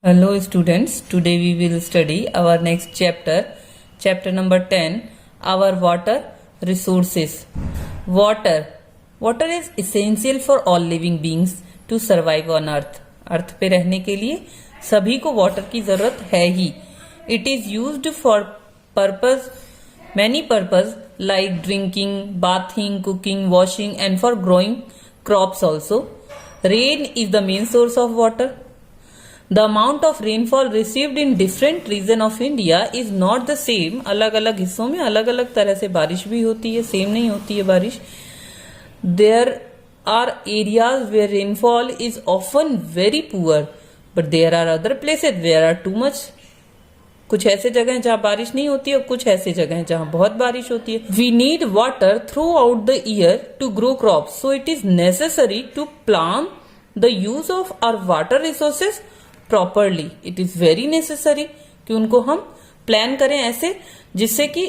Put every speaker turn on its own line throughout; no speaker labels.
Hello students, today we will study our next chapter, chapter number 10, our water resources. Water is essential for all living beings to survive on earth. अर्थ पे रहने के लिए सभी को water की जरूरत है ही. It is used for many purpose like drinking, bathing, cooking, washing and for growing crops also. Rain is the main source of water. The amount of rainfall received in different region of India is not the same. अलग अलग हिस्सों में अलग अलग तरह से बारिश भी होती है, सेम नहीं होती है बारिश. There are areas where rainfall is often very poor, but there are other places where are too much. कुछ ऐसे जगह हैं जहाँ बारिश नहीं होती है और कुछ ऐसे जगह हैं जहाँ बहुत बारिश होती है. We need water throughout the year to grow crops, so it is necessary to plan the use of our water resources properly. It is very necessary कि उनको हम प्लान करें ऐसे जिससे कि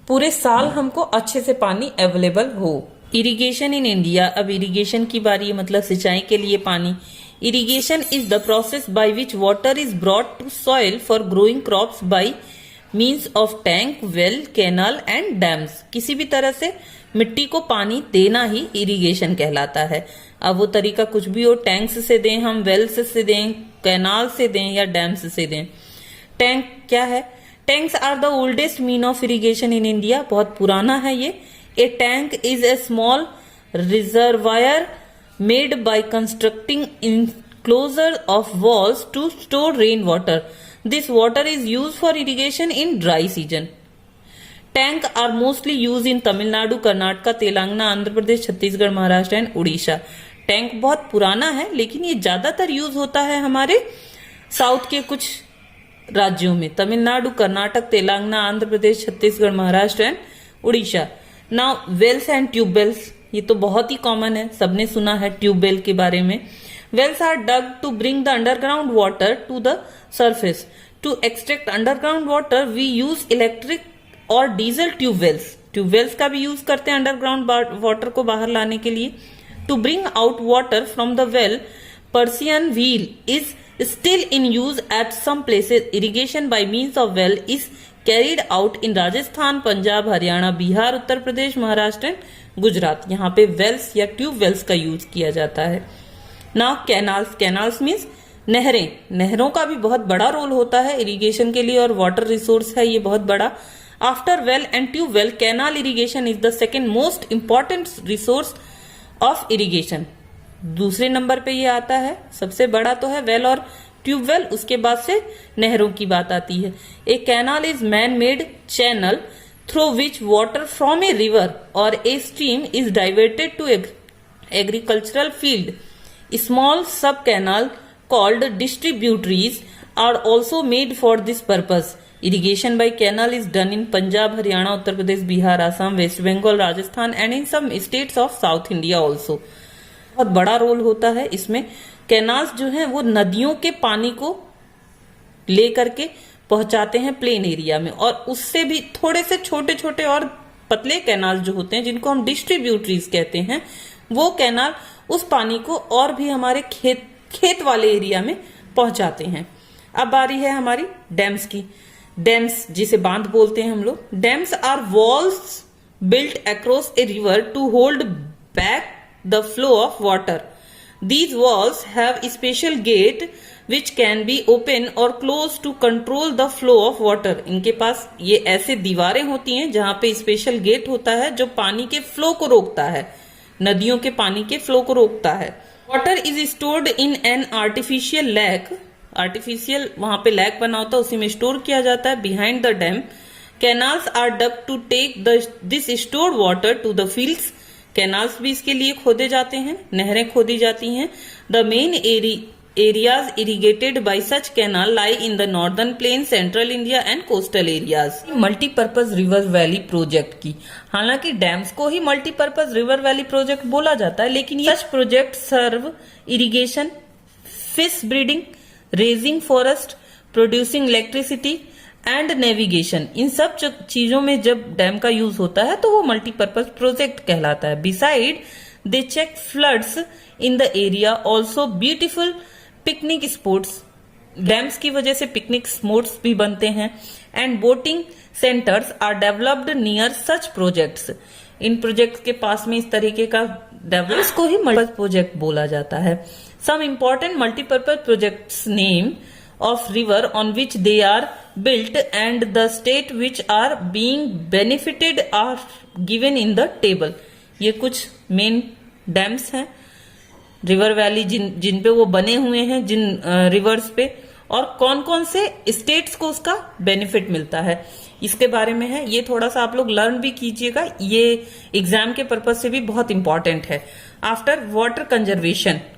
पूरे साल हमको अच्छे से पानी अवेलेबल हो. Irrigation in India. अब इरिगेशन की बारी है, मतलब सिंचाई के लिए पानी. Irrigation is the process by which water is brought to soil for growing crops by means of tank, well, canal and dams. किसी भी तरह से मिट्टी को पानी देना ही इरिगेशन कहलाता है. अब वो तरीका कुछ भी हो, टैंक्स से दें हम, वेल्स से दें, कैनाल से दें या डैम्स से दें. टैंक क्या है? Tanks are the oldest mean of irrigation in India. बहुत पुराना है ये. A tank is a small reservoir made by constructing enclosure of walls to store rain water. This water is used for irrigation in dry season. Tank are mostly used in Tamil Nadu, Karnataka, Telangana, Andhra Pradesh, Chhattisgarh, Maharashtra and Orissa. Tank बहुत पुराना है लेकिन ये ज्यादातर use होता है हमारे south के कुछ राज्यों में. Tamil Nadu, Karnataka, Telangana, Andhra Pradesh, Chhattisgarh, Maharashtra and Orissa. Now wells and tubewells, ये तो बहुत ही कॉमन है, सबने सुना है ट्यूबवेल के बारे में. Wells are dug to bring the underground water to the surface. To extract underground water, we use electric और डीजल ट्यूबवेल्स. ट्यूबवेल्स का भी यूज करते हैं अंडरग्राउंड वाटर को बाहर लाने के लिए. To bring out water from the well, Persian wheel is still in use at some places. Irrigation by means of well is carried out in Rajasthan, Punjab, Haryana, Bihar, Uttar Pradesh, Maharashtra and Gujarat. यहाँ पे वेल्स या ट्यूबवेल्स का यूज किया जाता है. Now canals. कैनाल्स मीन्स नहरें. नहरों का भी बहुत बड़ा रोल होता है इरिगेशन के लिए और वाटर रिसोर्स है ये बहुत बड़ा. After well and tubewell, canal irrigation is the second most important resource of irrigation. दूसरे नंबर पे ये आता है. सबसे बड़ा तो है वेल और ट्यूबवेल, उसके बाद से नहरों की बात आती है. A canal is man made channel through which water from a river or a stream is diverted to agricultural field. Small sub-canal called distributaries are also made for this purpose. Irrigation by canal is done in Punjab, Haryana, Uttar Pradesh, Bihar, Assam, West Bengal, Rajasthan and in some states of South India also. बहुत बड़ा role होता है इसमें. Canals जो हैं वो नदियों के पानी को ले करके पहुंचाते हैं प्लेन एरिया में, और उससे भी थोड़े से छोटे छोटे और पतले कैनाल जो होते हैं जिनको हम डिस्ट्रीब्यूटरीज कहते हैं, वो कैनाल उस पानी को और भी हमारे खेत वाले एरिया में पहुंचाते हैं. अब बारी है हमारी डैम्स की. डैम्स जिसे बांध बोलते हैं हम लोग. Dams are walls built across a river to hold back the flow of water. These walls have special gate which can be open or close to control the flow of water. इनके पास ये ऐसे दीवारें होती हैं जहां पे special gate होता है जो पानी के फ्लो को रोकता है, नदियों के पानी के फ्लो को रोकता है. Water is stored in an artificial lake. Artificial वहां पे लैक बना होता है, उसी में स्टोर किया जाता है behind the dam. Canals are dug to take this stored water to the fields. Canals भी इसके लिए खोदे जाते हैं, नहरें खोदी जाती हैं. The main areas irrigated by such canal lie in the northern plain, central India and coastal areas. Multipurpose river valley project की. हालांकि डैम्स को ही मल्टीपर्पज रिवर वैली प्रोजेक्ट बोला जाता है, लेकिन such project serve irrigation, fish breeding, raising forest, producing electricity and navigation. इन सब चीजों में जब डैम का यूज होता है तो वो मल्टीपर्पज प्रोजेक्ट कहलाता है. Beside they check floods in the area, also beautiful picnic spots dams की वजह से पिकनिक स्पॉट्स भी बनते हैं and boating centres are developed near such projects. इन प्रोजेक्ट के पास में इस तरीके का डेवलप को ही मल्टीपर्पज प्रोजेक्ट बोला जाता है। Some important multipurpose projects name of river on which they are built and the state which are being benefited are given in the table। ये कुछ मेन डैम्स हैं रिवर वैली जिन पे वो बने हुए हैं, जिन रिवर्स पे, और कौन कौन से स्टेट्स को उसका बेनिफिट मिलता है इसके बारे में है। ये थोड़ा सा आप लोग लर्न भी कीजिएगा, ये एग्जाम के पर्पज से भी बहुत इंपॉर्टेंट है। आफ्टर वाटर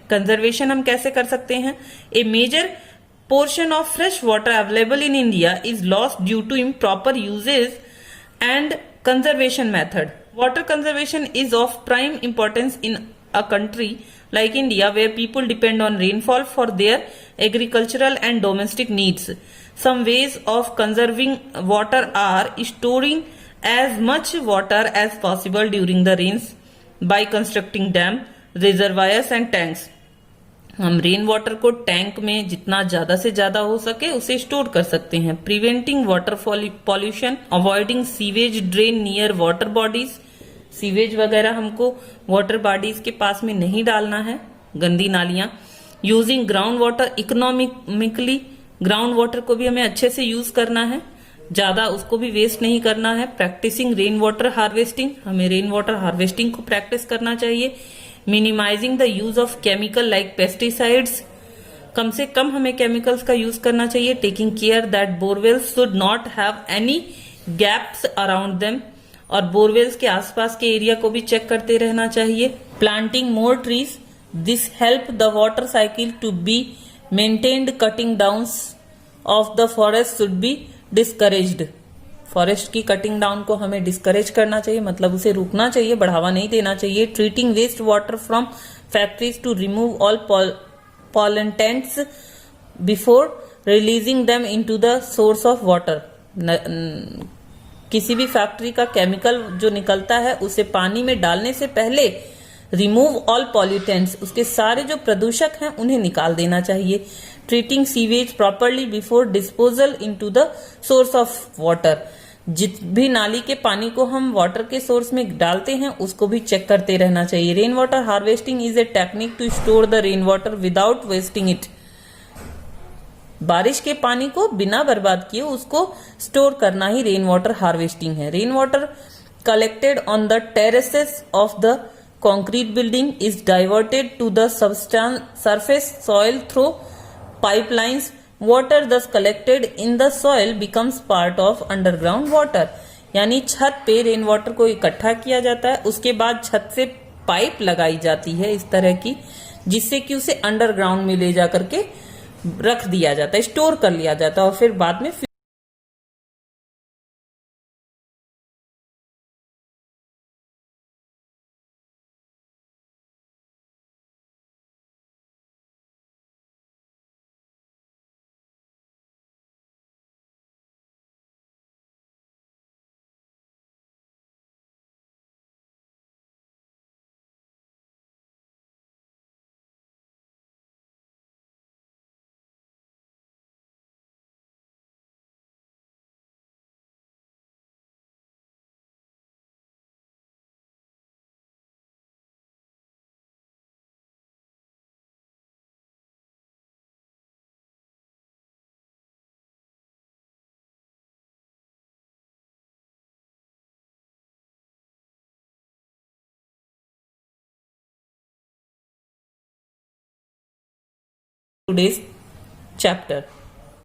कंजर्वेशन हम कैसे कर सकते हैं? ए major portion of fresh water available in India is lost due to improper uses and conservation method. Water conservation is of prime importance in a country like India where people depend on rainfall for their agricultural and domestic needs. Some ways of conserving water are storing as much water as possible during the rains by constructing dam, reservoirs and tanks. हम rain water को tank में जितना ज्यादा से ज्यादा हो सके उसे स्टोर कर सकते हैं। Preventing water pollution, avoiding sewage drain near water bodies. Sewage वगैरह हमको वाटर बॉडीज के पास में नहीं डालना है, गंदी नालियां। Using ground water economically, ground water को भी हमें अच्छे से यूज करना है, ज्यादा उसको भी वेस्ट नहीं करना है। प्रैक्टिसिंग रेन वाटर हार्वेस्टिंग, हमें रेन वाटर हार्वेस्टिंग को प्रैक्टिस करना चाहिए। Minimising the use of chemical like pesticides, कम से कम हमें केमिकल्स का यूज करना चाहिए। Taking care that borewells should not have any gaps around them, और बोरवेल्स के आसपास के एरिया को भी चेक करते रहना चाहिए। Planting more trees, this help the water cycle to be maintained. Cutting down of the forest should be discouraged, forest की कटिंग डाउन को हमें डिस्करेज करना चाहिए, मतलब उसे रुकना चाहिए, बढ़ावा नहीं देना चाहिए। Treating waste water from factories to remove all pollutants before releasing them into the source of water. किसी भी फैक्ट्री का केमिकल जो निकलता है उसे पानी में डालने से पहले रिमूव ऑल पॉल्यूटेंट्स, उसके सारे जो प्रदूषक हैं उन्हें निकाल देना चाहिए। Treating sewage properly before disposal into the source of water, जित भी नाली के पानी को हम वाटर के सोर्स में डालते हैं उसको भी चेक करते रहना चाहिए। Rain water harvesting is a technique to store the rain water without wasting it, बारिश के पानी को बिना बर्बाद किए उसको स्टोर करना ही रेन वाटर हार्वेस्टिंग है। Rain water collected on the terraces of the concrete building is diverted to the surface soil through pipelines. Water thus collected in the soil becomes part of underground water. यानी छत पे rain water को इकट्ठा किया जाता है, उसके बाद छत से पाइप लगाई जाती है इस तरह की, जिससे कि उसे अंडरग्राउंड में ले जा करके रख दिया जाता है, स्टोर कर लिया जाता है और फिर बाद में today's chapter.